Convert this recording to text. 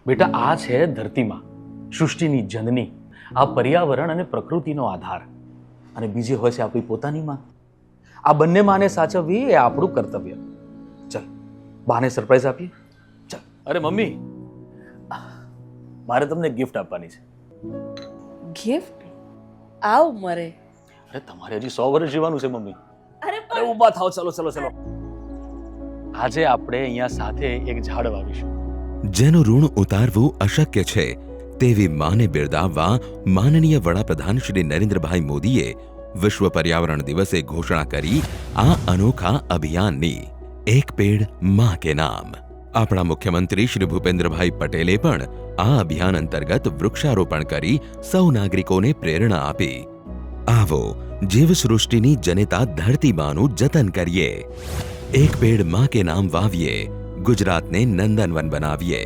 બેટા, આ છે ધરતીમાં સૃષ્ટિની જનની, આ પર્યાવરણ અને પ્રકૃતિનો આધાર, અને બીજી હોય છે આપણી પોતાની માં. આ બંને માને સાચવવી એ આપણું કર્તવ્ય. ચાલ બાને સરપ્રાઈઝ આપીએ. ચાલ. અરે મમ્મી, મારે તમને ગિફ્ટ આપવાની છે. ગિફ્ટ આ ઉંમરે? અરે તમારે હજી 100 વર્ષ જીવવાનું છે મમ્મી. અરે અરે ઊભા થાઓ, ચલો ચલો ચલો. આજે આપણે અહીંયા સાથે એક ઝાડ વાવીશું. જેનું ઋણ ઉતારવું અશક્ય છે તેવી માને બિરદાવવા માનનીય વડાપ્રધાન શ્રી નરેન્દ્રભાઈ મોદીએ વિશ્વ પર્યાવરણ દિવસે ઘોષણા કરી આ અનોખા અભિયાનની. એક પેડ માં કે નામ. આપણા મુખ્યમંત્રી શ્રી ભૂપેન્દ્રભાઈ પટેલે પણ આ અભિયાન અંતર્ગત વૃક્ષારોપણ કરી સૌ નાગરિકોને પ્રેરણા આપી. આવો જીવસૃષ્ટિની જનેતા ધરતી માનું જતન કરીએ. એક પેડ માં કે નામ વાવીએ, ગુજરાતને નંદનવન બનાવીએ.